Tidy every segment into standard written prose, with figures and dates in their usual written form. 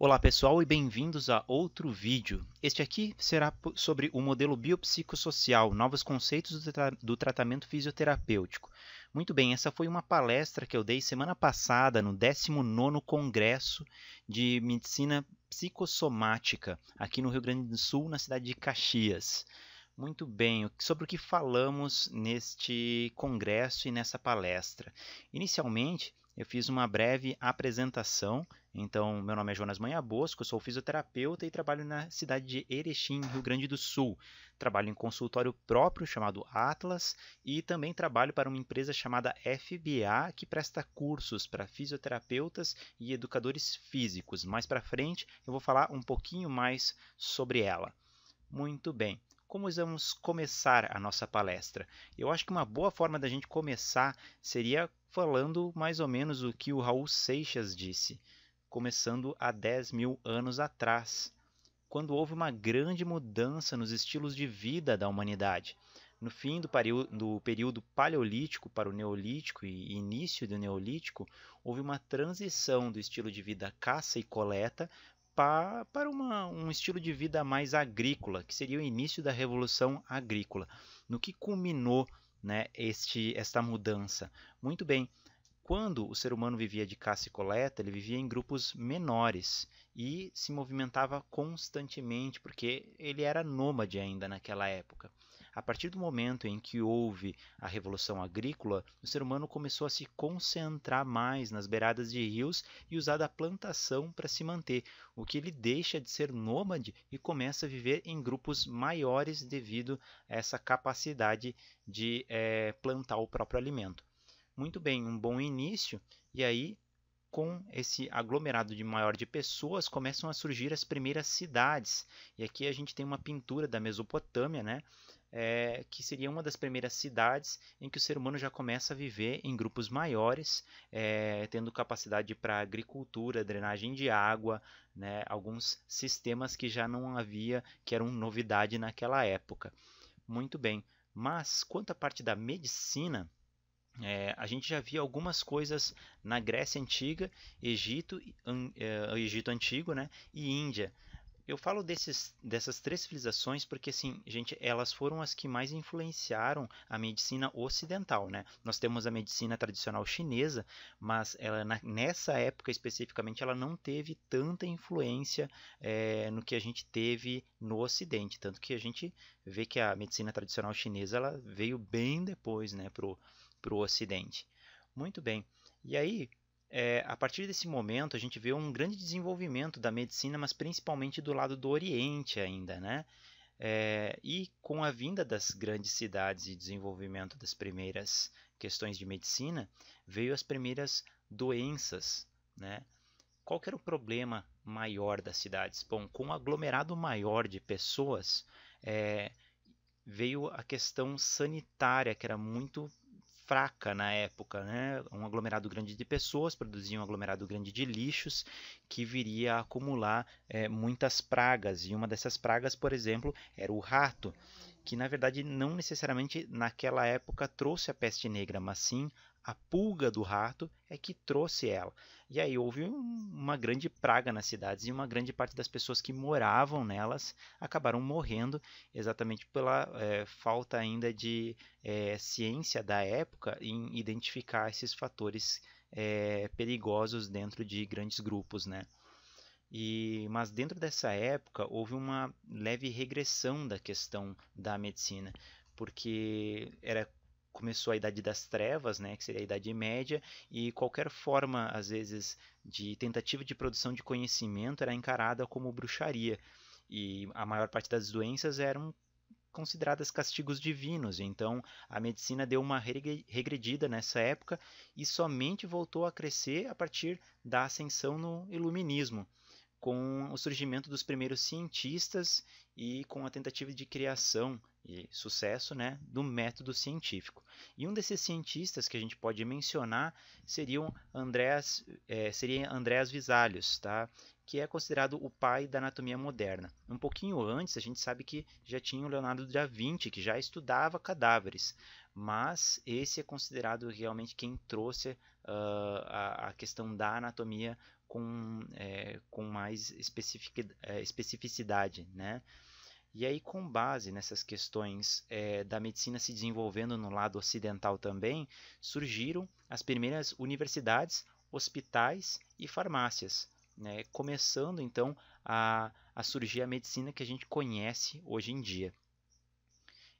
Olá pessoal e bem-vindos a outro vídeo. Este aqui será sobre o modelo biopsicossocial, novos conceitos do tratamento fisioterapêutico. Muito bem, essa foi uma palestra que eu dei semana passada no 19º Congresso de Medicina Psicossomática, aqui no Rio Grande do Sul, na cidade de Caxias. Muito bem, sobre o que falamos neste congresso e nessa palestra. Inicialmente, eu fiz uma breve apresentação. Então, meu nome é Jonas Manha Bosco, sou fisioterapeuta e trabalho na cidade de Erechim, Rio Grande do Sul. Trabalho em consultório próprio chamado Atlas e também trabalho para uma empresa chamada FBA, que presta cursos para fisioterapeutas e educadores físicos. Mais para frente, eu vou falar um pouquinho mais sobre ela. Muito bem. Como vamos começar a nossa palestra? Eu acho que uma boa forma da gente começar seria falando mais ou menos o que o Raul Seixas disse, começando há 10.000 anos atrás, quando houve uma grande mudança nos estilos de vida da humanidade. No fim do período paleolítico para o neolítico e início do neolítico, houve uma transição do estilo de vida caça e coleta para um estilo de vida mais agrícola, que seria o início da Revolução Agrícola. No que culminou, né, esta mudança? Muito bem, quando o ser humano vivia de caça e coleta, ele vivia em grupos menores e se movimentava constantemente, porque ele era nômade ainda naquela época. A partir do momento em que houve a Revolução Agrícola, o ser humano começou a se concentrar mais nas beiradas de rios e usar da plantação para se manter, o que ele deixa de ser nômade e começa a viver em grupos maiores devido a essa capacidade de plantar o próprio alimento. Muito bem, um bom início, e aí com esse aglomerado maior de pessoas começam a surgir as primeiras cidades. E aqui a gente tem uma pintura da Mesopotâmia, né? Que seria uma das primeiras cidades em que o ser humano já começa a viver em grupos maiores, tendo capacidade para agricultura, drenagem de água, né? Alguns sistemas que já não havia, que eram novidade naquela época. Muito bem, mas quanto à parte da medicina, a gente já via algumas coisas na Grécia Antiga, Egito Antigo, né, e Índia. Eu falo dessas três civilizações porque, assim, gente, elas foram as que mais influenciaram a medicina ocidental, né? Nós temos a medicina tradicional chinesa, mas ela, nessa época especificamente, ela não teve tanta influência no que a gente teve no Ocidente. Tanto que a gente vê que a medicina tradicional chinesa ela veio bem depois, né, para o Ocidente. Muito bem. E aí, a partir desse momento, a gente vê um grande desenvolvimento da medicina, mas principalmente do lado do Oriente ainda, né? E com a vinda das grandes cidades e desenvolvimento das primeiras questões de medicina, veio as primeiras doenças, né? Qual que era o problema maior das cidades? Bom, com um aglomerado maior de pessoas, veio a questão sanitária, que era muito fraca na época, né? Um aglomerado grande de pessoas produzia um aglomerado grande de lixos que viria a acumular muitas pragas. E uma dessas pragas, por exemplo, era o rato, que na verdade não necessariamente naquela época trouxe a peste negra, mas sim a pulga do rato é que trouxe ela. E aí houve uma grande praga nas cidades e uma grande parte das pessoas que moravam nelas acabaram morrendo exatamente pela falta ainda de ciência da época em identificar esses fatores perigosos dentro de grandes grupos, né? Mas dentro dessa época houve uma leve regressão da questão da medicina, porque começou a Idade das Trevas, né, que seria a Idade Média, e qualquer forma, às vezes, de tentativa de produção de conhecimento era encarada como bruxaria, e a maior parte das doenças eram consideradas castigos divinos. Então, a medicina deu uma regredida nessa época e somente voltou a crescer a partir da ascensão no Iluminismo, com o surgimento dos primeiros cientistas e com a tentativa de criação e sucesso, né, do método científico. E um desses cientistas que a gente pode mencionar seria Andreas Vesalius, tá? Que é considerado o pai da anatomia moderna. Um pouquinho antes, a gente sabe que já tinha o Leonardo da Vinci, que já estudava cadáveres, mas esse é considerado realmente quem trouxe a questão da anatomia com mais especificidade, né? E aí, com base nessas questões da medicina se desenvolvendo no lado ocidental também, surgiram as primeiras universidades, hospitais e farmácias, né? Começando então a surgir a medicina que a gente conhece hoje em dia.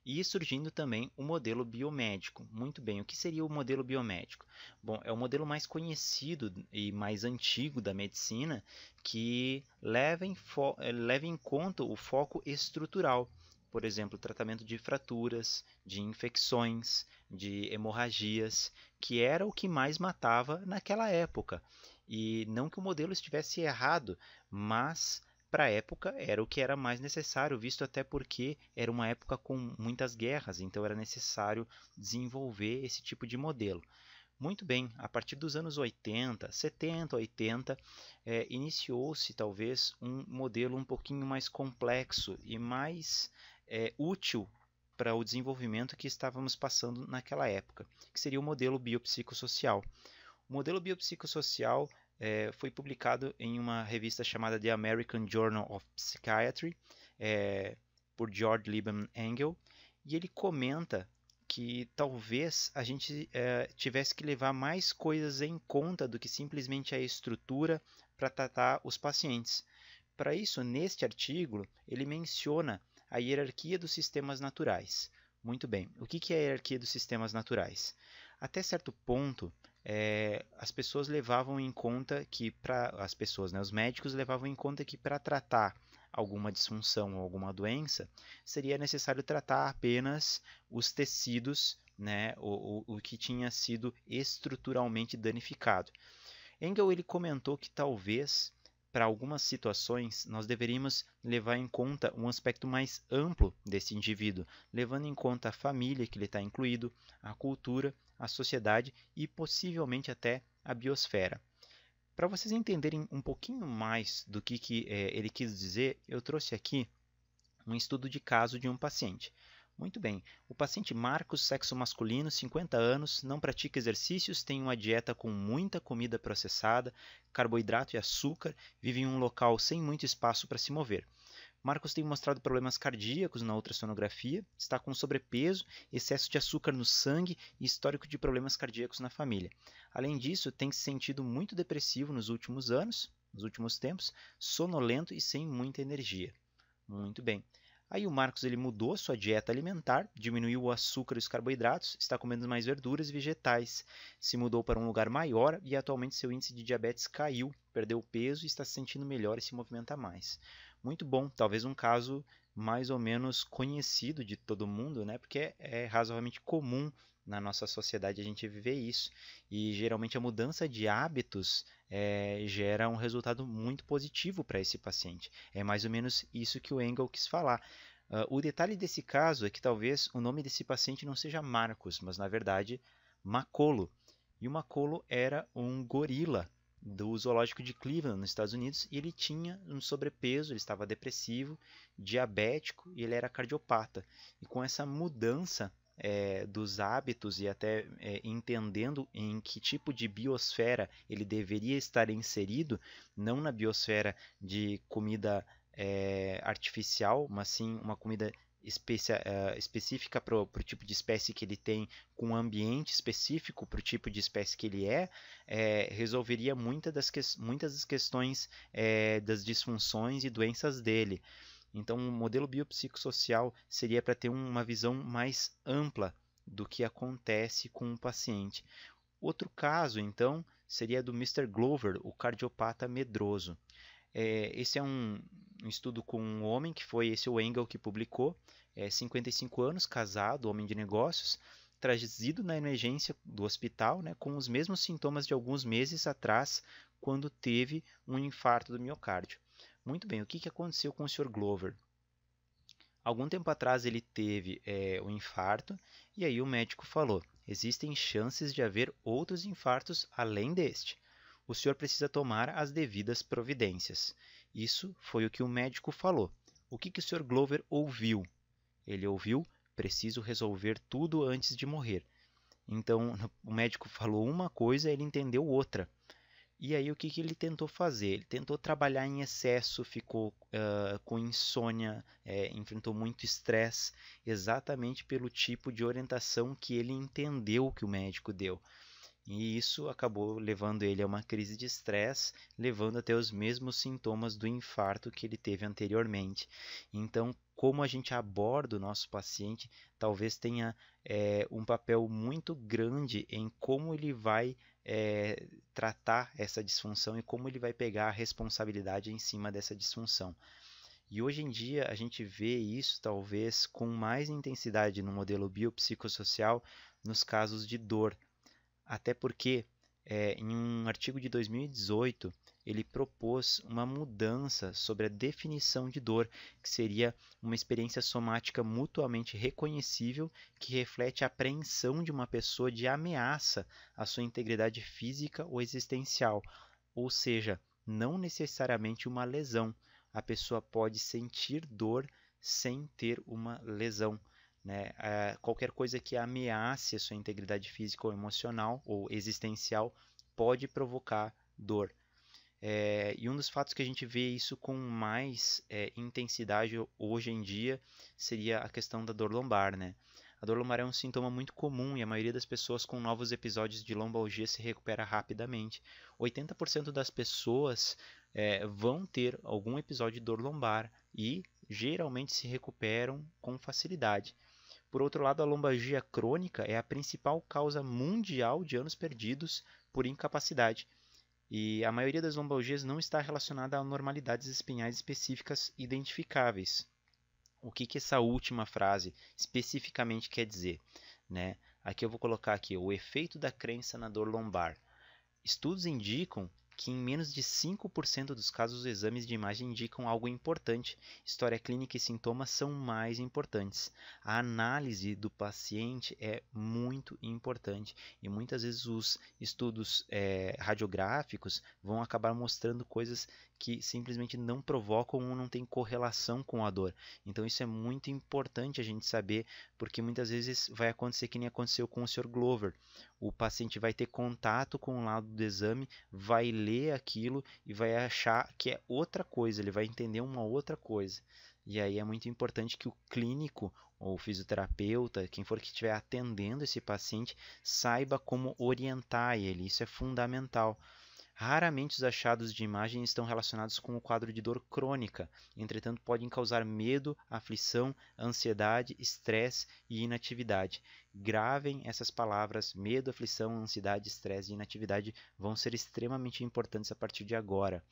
E surgindo também o modelo biomédico. Muito bem, o que seria o modelo biomédico? Bom, é o modelo mais conhecido e mais antigo da medicina que leva em conta o foco estrutural. Por exemplo, tratamento de fraturas, de infecções, de hemorragias, que era o que mais matava naquela época. E não que o modelo estivesse errado, mas para a época era o que era mais necessário, visto até porque era uma época com muitas guerras, então era necessário desenvolver esse tipo de modelo. Muito bem, a partir dos anos 80, 70, 80, iniciou-se talvez um modelo um pouquinho mais complexo e mais útil para o desenvolvimento que estávamos passando naquela época, que seria o modelo biopsicossocial. O modelo biopsicossocial foi publicado em uma revista chamada The American Journal of Psychiatry, por George Liebman Engel, e ele comenta que talvez a gente tivesse que levar mais coisas em conta do que simplesmente a estrutura para tratar os pacientes. Para isso, neste artigo, ele menciona a hierarquia dos sistemas naturais. Muito bem, o que é a hierarquia dos sistemas naturais? Até certo ponto, as pessoas levavam em conta que as pessoas, né, os médicos levavam em conta que para tratar alguma disfunção ou alguma doença seria necessário tratar apenas os tecidos, né, o que tinha sido estruturalmente danificado. Engel ele comentou que talvez para algumas situações nós deveríamos levar em conta um aspecto mais amplo desse indivíduo, levando em conta a família que ele está incluído, a cultura, a sociedade e possivelmente até a biosfera. Para vocês entenderem um pouquinho mais do que ele quis dizer, eu trouxe aqui um estudo de caso de um paciente. Muito bem, o paciente Marcos, sexo masculino, 50 anos, não pratica exercícios, tem uma dieta com muita comida processada, carboidrato e açúcar, vive em um local sem muito espaço para se mover. Marcos tem mostrado problemas cardíacos na ultrassonografia, está com sobrepeso, excesso de açúcar no sangue e histórico de problemas cardíacos na família. Além disso, tem se sentido muito depressivo nos últimos anos, nos últimos tempos, sonolento e sem muita energia. Muito bem. Aí o Marcos ele mudou sua dieta alimentar, diminuiu o açúcar e os carboidratos, está comendo mais verduras e vegetais, se mudou para um lugar maior e atualmente seu índice de diabetes caiu, perdeu peso e está se sentindo melhor e se movimenta mais. Muito bom, talvez um caso mais ou menos conhecido de todo mundo, né? Porque é razoavelmente comum na nossa sociedade a gente viver isso. E geralmente a mudança de hábitos gera um resultado muito positivo para esse paciente. É mais ou menos isso que o Engel quis falar. O detalhe desse caso é que talvez o nome desse paciente não seja Marcos, mas na verdade Macolo. E o Macolo era um gorila do zoológico de Cleveland, nos Estados Unidos, e ele tinha um sobrepeso, ele estava depressivo, diabético e ele era cardiopata. E com essa mudança dos hábitos e até entendendo em que tipo de biosfera ele deveria estar inserido, não na biosfera de comida artificial, mas sim uma comida específica para o tipo de espécie que ele tem, com um ambiente específico para o tipo de espécie que ele resolveria muitas das questões das disfunções e doenças dele. Então, o modelo biopsicossocial seria para ter uma visão mais ampla do que acontece com o paciente. Outro caso, então, seria do Mr. Glover, o cardiopata medroso. Esse é um estudo com um homem, que foi esse o Engel que publicou, 55 anos, casado, homem de negócios, trazido na emergência do hospital, né, com os mesmos sintomas de alguns meses atrás, quando teve um infarto do miocárdio. Muito bem, o que aconteceu com o Sr. Glover? Algum tempo atrás ele teve um infarto e aí o médico falou: existem chances de haver outros infartos além deste. O senhor precisa tomar as devidas providências. Isso foi o que o médico falou. O que o Sr. Glover ouviu? Ele ouviu preciso resolver tudo antes de morrer. Então, o médico falou uma coisa, ele entendeu outra. E aí, o que ele tentou fazer? Ele tentou trabalhar em excesso, ficou com insônia, enfrentou muito estresse, exatamente pelo tipo de orientação que ele entendeu que o médico deu. E isso acabou levando ele a uma crise de estresse, levando até os mesmos sintomas do infarto que ele teve anteriormente. Então, como a gente aborda o nosso paciente, talvez tenha um papel muito grande em como ele vai tratar essa disfunção e como ele vai pegar a responsabilidade em cima dessa disfunção. E hoje em dia a gente vê isso talvez com mais intensidade no modelo biopsicossocial nos casos de dor. Até porque, em um artigo de 2018, ele propôs uma mudança sobre a definição de dor, que seria uma experiência somática mutuamente reconhecível que reflete a apreensão de uma pessoa de ameaça à sua integridade física ou existencial, ou seja, não necessariamente uma lesão. A pessoa pode sentir dor sem ter uma lesão. Né? Qualquer coisa que ameace a sua integridade física ou emocional ou existencial pode provocar dor. E um dos fatos que a gente vê isso com mais intensidade hoje em dia seria a questão da dor lombar. Né? A dor lombar é um sintoma muito comum e a maioria das pessoas com novos episódios de lombalgia se recupera rapidamente. 80% das pessoas vão ter algum episódio de dor lombar e geralmente se recuperam com facilidade. Por outro lado, a lombalgia crônica é a principal causa mundial de anos perdidos por incapacidade. E a maioria das lombalgias não está relacionada a anormalidades espinhais específicas identificáveis. O que essa última frase especificamente quer dizer? Né? Aqui eu vou colocar aqui, o efeito da crença na dor lombar. Estudos indicam que em menos de 5% dos casos os exames de imagem indicam algo importante. História clínica e sintomas são mais importantes. A análise do paciente é muito importante e muitas vezes os estudos radiográficos vão acabar mostrando coisas que simplesmente não provocam ou não têm correlação com a dor. Então isso é muito importante a gente saber, porque muitas vezes vai acontecer que nem aconteceu com o Sr. Glover. O paciente vai ter contato com o laudo do exame, vai ler aquilo e vai achar que é outra coisa, ele vai entender uma outra coisa. E aí é muito importante que o clínico ou o fisioterapeuta, quem for que estiver atendendo esse paciente, saiba como orientar ele. Isso é fundamental. Raramente os achados de imagem estão relacionados com o quadro de dor crônica, entretanto podem causar medo, aflição, ansiedade, estresse e inatividade. Gravem essas palavras: medo, aflição, ansiedade, estresse e inatividade vão ser extremamente importantes a partir de agora.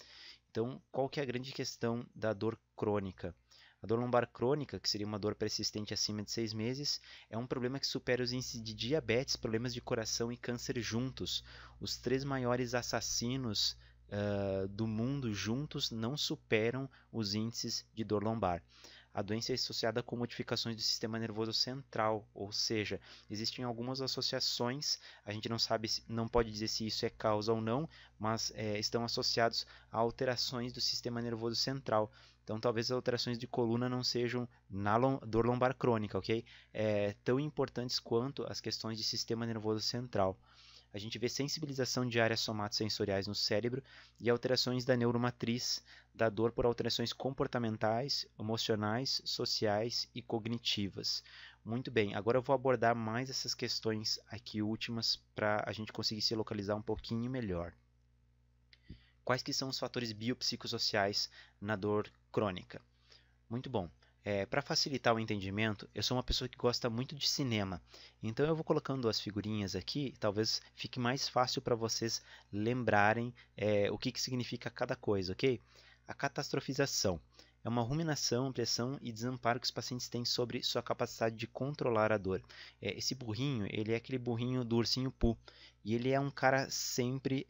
Então, qual que é a grande questão da dor crônica? A dor lombar crônica, que seria uma dor persistente acima de 6 meses, é um problema que supera os índices de diabetes, problemas de coração e câncer juntos. Os 3 maiores assassinos do mundo juntos não superam os índices de dor lombar. A doença é associada com modificações do sistema nervoso central, ou seja, existem algumas associações, a gente não sabe, não pode dizer se isso é causa ou não, mas estão associados a alterações do sistema nervoso central. Então, talvez as alterações de coluna não sejam na dor lombar crônica, ok? Tão importantes quanto as questões de sistema nervoso central. A gente vê sensibilização de áreas somatosensoriais no cérebro e alterações da neuromatriz da dor por alterações comportamentais, emocionais, sociais e cognitivas. Muito bem, agora eu vou abordar mais essas questões aqui últimas para a gente conseguir se localizar um pouquinho melhor. Quais que são os fatores biopsicossociais na dor crônica? Muito bom. Para facilitar o entendimento, eu sou uma pessoa que gosta muito de cinema, então eu vou colocando as figurinhas aqui, talvez fique mais fácil para vocês lembrarem o que significa cada coisa, ok? A catastrofização é uma ruminação, pressão e desamparo que os pacientes têm sobre sua capacidade de controlar a dor. Esse burrinho, ele é aquele burrinho do ursinho Pooh, e ele é um cara sempre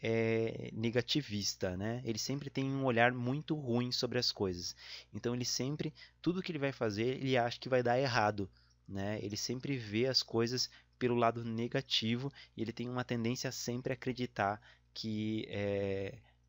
negativista, né? Ele sempre tem um olhar muito ruim sobre as coisas. Então ele sempre, tudo que ele vai fazer, ele acha que vai dar errado, né? Ele sempre vê as coisas pelo lado negativo e ele tem uma tendência a sempre acreditar que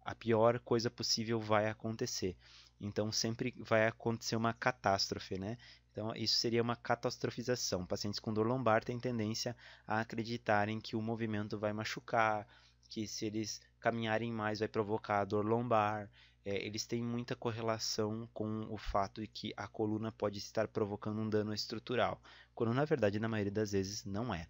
a pior coisa possível vai acontecer. Então sempre vai acontecer uma catástrofe, né? Então, isso seria uma catastrofização. Pacientes com dor lombar têm tendência a acreditarem que o movimento vai machucar, que se eles caminharem mais vai provocar dor lombar. Eles têm muita correlação com o fato de que a coluna pode estar provocando um dano estrutural, quando na verdade, na maioria das vezes, não é.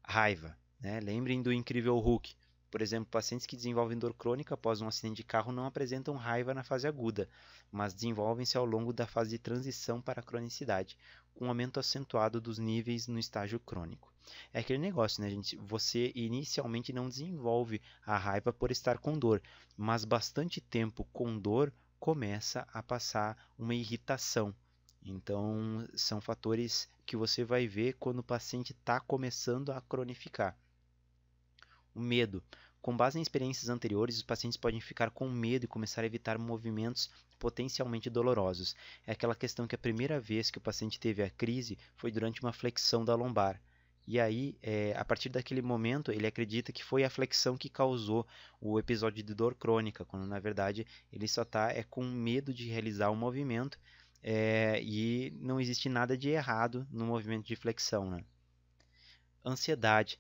Raiva, né? Lembrem do incrível Hulk. Por exemplo, pacientes que desenvolvem dor crônica após um acidente de carro não apresentam raiva na fase aguda, mas desenvolvem-se ao longo da fase de transição para a cronicidade, com um aumento acentuado dos níveis no estágio crônico. É aquele negócio, né, gente? Você inicialmente não desenvolve a raiva por estar com dor, mas bastante tempo com dor começa a passar uma irritação. Então, são fatores que você vai ver quando o paciente está começando a cronificar. O medo. Com base em experiências anteriores, os pacientes podem ficar com medo e começar a evitar movimentos potencialmente dolorosos. É aquela questão que a primeira vez que o paciente teve a crise foi durante uma flexão da lombar. E aí, a partir daquele momento, ele acredita que foi a flexão que causou o episódio de dor crônica, quando na verdade ele só está com medo de realizar o movimento e não existe nada de errado no movimento de flexão, né? Ansiedade.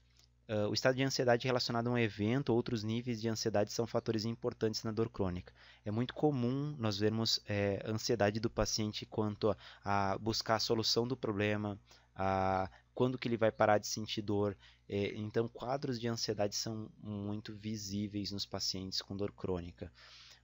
O estado de ansiedade relacionado a um evento ou outros níveis de ansiedade são fatores importantes na dor crônica. É muito comum nós vermos ansiedade do paciente quanto a buscar a solução do problema, a quando que ele vai parar de sentir dor. Então, quadros de ansiedade são muito visíveis nos pacientes com dor crônica.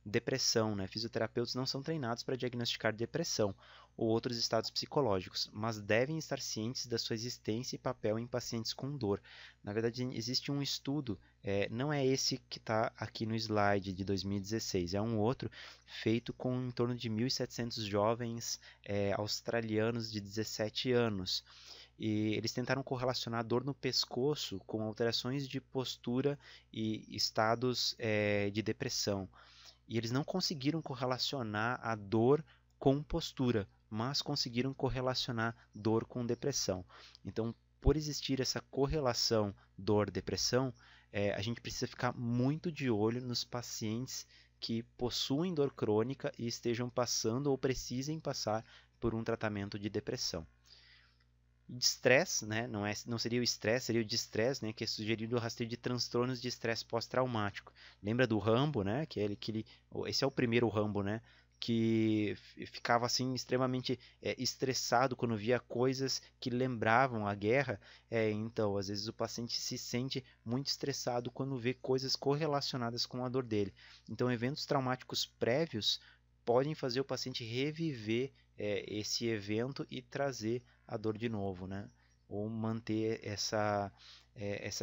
Depressão, né? Fisioterapeutas não são treinados para diagnosticar depressão ou outros estados psicológicos, mas devem estar cientes da sua existência e papel em pacientes com dor. Na verdade, existe um estudo, não é esse que está aqui no slide de 2016, é um outro feito com em torno de 1.700 jovens australianos de 17 anos. E eles tentaram correlacionar a dor no pescoço com alterações de postura e estados de depressão. E eles não conseguiram correlacionar a dor com postura, mas conseguiram correlacionar dor com depressão. Então, por existir essa correlação dor-depressão, a gente precisa ficar muito de olho nos pacientes que possuem dor crônica e estejam passando ou precisem passar por um tratamento de depressão. De estresse, né? Não seria o estresse, seria o distresse, né? Que é sugerido o rastreio de transtornos de estresse pós-traumático. Lembra do Rambo, né? Esse é o primeiro Rambo, né? Que ficava assim extremamente estressado quando via coisas que lembravam a guerra. Então, às vezes o paciente se sente muito estressado quando vê coisas correlacionadas com a dor dele. Então, eventos traumáticos prévios podem fazer o paciente reviver esse evento e trazer a dor de novo, né? Ou manter essa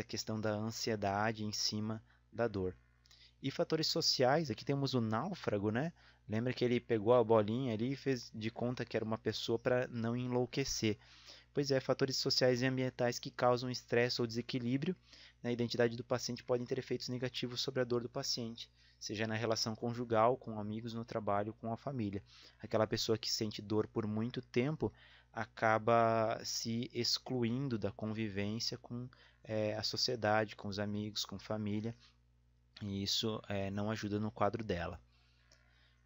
questão da ansiedade em cima da dor. E fatores sociais, aqui temos o náufrago, né? Lembra que ele pegou a bolinha ali e fez de conta que era uma pessoa para não enlouquecer. Pois é, fatores sociais e ambientais que causam estresse ou desequilíbrio na identidade do paciente podem ter efeitos negativos sobre a dor do paciente, seja na relação conjugal, com amigos, no trabalho, com a família. Aquela pessoa que sente dor por muito tempo acaba se excluindo da convivência com a sociedade, com os amigos, com a família, e isso não ajuda no quadro dela.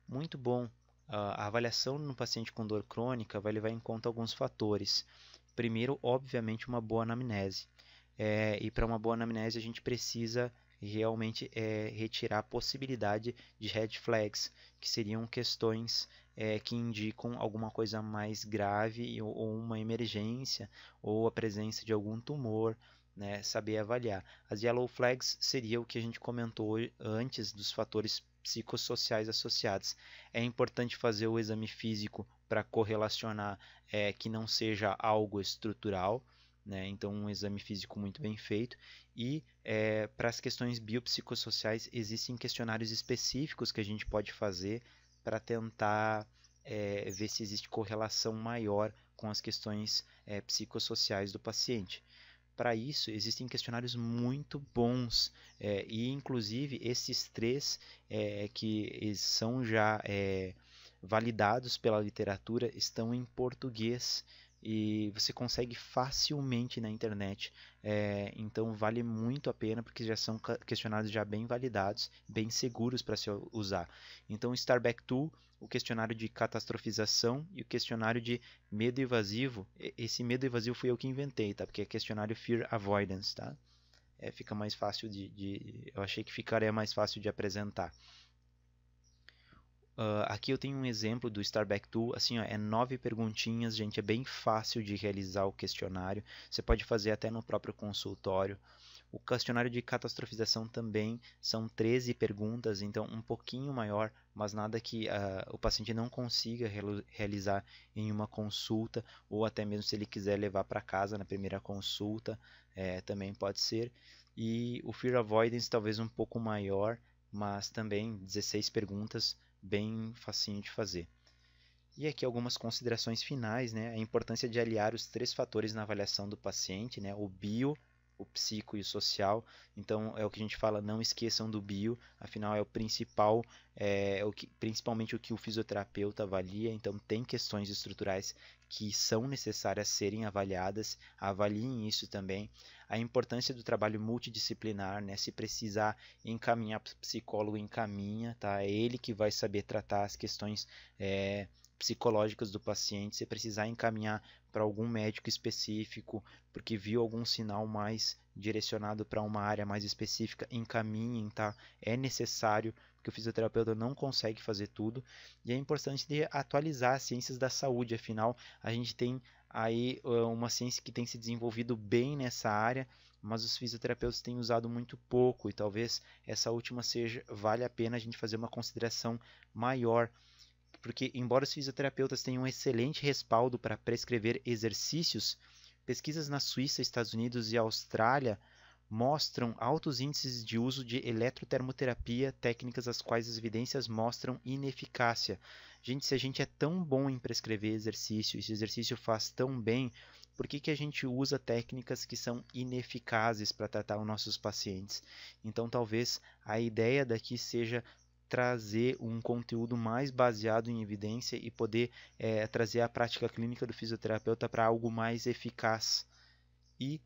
Muito bom. A avaliação no paciente com dor crônica vai levar em conta alguns fatores. Primeiro, obviamente, uma boa anamnese. E para uma boa anamnese a gente precisa realmente retirar a possibilidade de red flags, que seriam questões que indicam alguma coisa mais grave ou uma emergência ou a presença de algum tumor, né? Saber avaliar. As yellow flags seria o que a gente comentou antes dos fatores psicossociais associados. É importante fazer o exame físico para correlacionar que não seja algo estrutural, né? Então, um exame físico muito bem feito. E para as questões biopsicossociais, existem questionários específicos que a gente pode fazer para tentar ver se existe correlação maior com as questões psicossociais do paciente. Para isso, existem questionários muito bons e, inclusive, esses três que são já validados pela literatura estão em português. e você consegue facilmente na internet. Então vale muito a pena porque já são questionários já bem validados, bem seguros para se usar. Então o Starback Tool, o questionário de catastrofização e o questionário de medo evasivo. Esse medo evasivo fui eu que inventei, tá? Porque é questionário Fear Avoidance, tá? Fica mais fácil eu achei que ficaria mais fácil de apresentar. Aqui eu tenho um exemplo do Starback Tool, assim, ó, é 9 perguntinhas, gente, é bem fácil de realizar o questionário, você pode fazer até no próprio consultório. O questionário de catastrofização também são 13 perguntas, então um pouquinho maior, mas nada que o paciente não consiga realizar em uma consulta, ou até mesmo se ele quiser levar para casa na primeira consulta, também pode ser. E o Fear Avoidance talvez um pouco maior, mas também 16 perguntas, bem facinho de fazer. E aqui algumas considerações finais, né? A importância de aliar os 3 fatores na avaliação do paciente, né? O bio, o psico e o social. Então é o que a gente fala, não esqueçam do bio, afinal é o principal, principalmente o que o fisioterapeuta avalia. Então tem questões estruturais que são necessárias serem avaliadas, avaliem isso também. A importância do trabalho multidisciplinar, né? Se precisar encaminhar para o psicólogo, encaminha, tá? É ele que vai saber tratar as questões psicológicas do paciente. Se precisar encaminhar para algum médico específico, porque viu algum sinal mais direcionado para uma área mais específica, encaminhem, tá? É necessário, porque o fisioterapeuta não consegue fazer tudo, e é importante de atualizar as ciências da saúde, afinal, a gente tem aí uma ciência que tem se desenvolvido bem nessa área, mas os fisioterapeutas têm usado muito pouco, e talvez essa última vale a pena a gente fazer uma consideração maior, porque embora os fisioterapeutas tenham um excelente respaldo para prescrever exercícios, pesquisas na Suíça, Estados Unidos e Austrália mostram altos índices de uso de eletrotermoterapia, técnicas as quais as evidências mostram ineficácia. Gente, se a gente é tão bom em prescrever exercício, e se o exercício faz tão bem, por que a gente usa técnicas que são ineficazes para tratar os nossos pacientes? Então, talvez a ideia daqui seja trazer um conteúdo mais baseado em evidência e poder trazer a prática clínica do fisioterapeuta para algo mais eficaz. E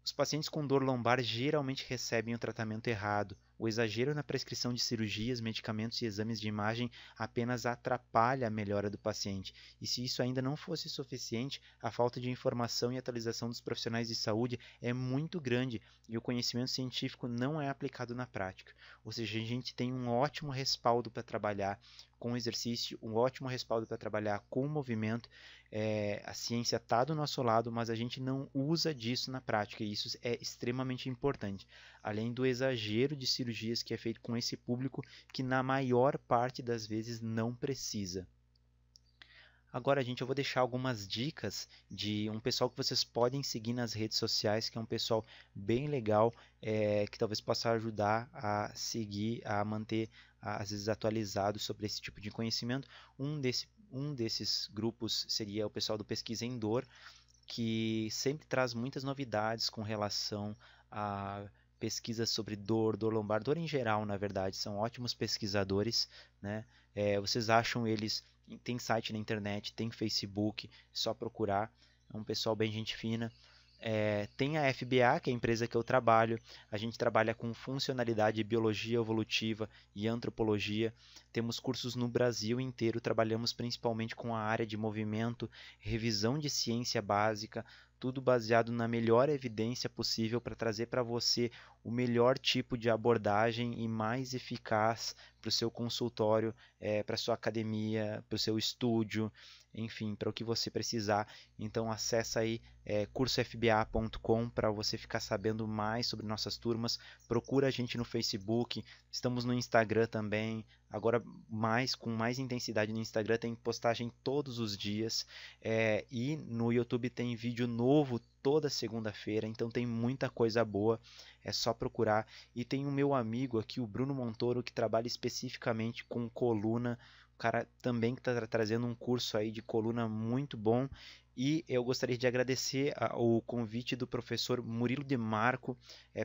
os pacientes com dor lombar geralmente recebem o tratamento errado. O exagero na prescrição de cirurgias, medicamentos e exames de imagem apenas atrapalha a melhora do paciente. E se isso ainda não fosse suficiente, a falta de informação e atualização dos profissionais de saúde é muito grande e o conhecimento científico não é aplicado na prática. Ou seja, a gente tem um ótimo respaldo para trabalhar com exercício, um ótimo respaldo para trabalhar com movimento. A ciência está do nosso lado, mas a gente não usa disso na prática e isso é extremamente importante. Além do exagero de cirurgias que é feito com esse público que na maior parte das vezes não precisa. Agora, gente, eu vou deixar algumas dicas de um pessoal que vocês podem seguir nas redes sociais, que é um pessoal bem legal, que talvez possa ajudar a seguir, a manter, às vezes, atualizado sobre esse tipo de conhecimento. Um desses grupos seria o pessoal do Pesquisa em Dor, que sempre traz muitas novidades com relação a pesquisas sobre dor lombar, dor em geral, na verdade, são ótimos pesquisadores, né? Vocês acham eles, tem site na internet, tem Facebook, é só procurar, é um pessoal bem gente fina. Tem a FBA, que é a empresa que eu trabalho. A gente trabalha com funcionalidade, biologia evolutiva e antropologia. Temos cursos no Brasil inteiro. Trabalhamos principalmente com a área de movimento, revisão de ciência básica, tudo baseado na melhor evidência possível para trazer para você o melhor tipo de abordagem e mais eficaz para o seu consultório, para a sua academia, para o seu estúdio, enfim, para o que você precisar. Então acessa aí cursofba.com para você ficar sabendo mais sobre nossas turmas. Procura a gente no Facebook, estamos no Instagram também. Agora com mais intensidade no Instagram, tem postagem todos os dias, e no YouTube tem vídeo novo toda segunda-feira, então tem muita coisa boa, é só procurar. E tem o meu amigo aqui, o Bruno Montoro, que trabalha especificamente com coluna, o cara também que está trazendo um curso aí de coluna muito bom. E eu gostaria de agradecer o convite do professor Murilo de Marco,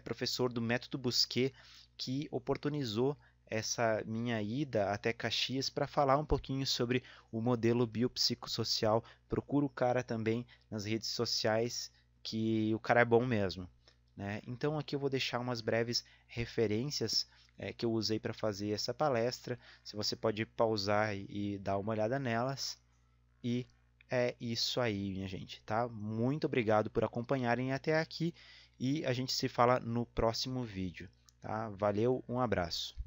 professor do Método Busquet, que oportunizou essa minha ida até Caxias para falar um pouquinho sobre o modelo biopsicossocial. Procura o cara também nas redes sociais, que o cara é bom mesmo, né? Então aqui eu vou deixar umas breves referências que eu usei para fazer essa palestra. Se você pode pausar e dar uma olhada nelas. E é isso aí, minha gente, tá? Muito obrigado por acompanharem até aqui e a gente se fala no próximo vídeo, tá? Valeu, um abraço.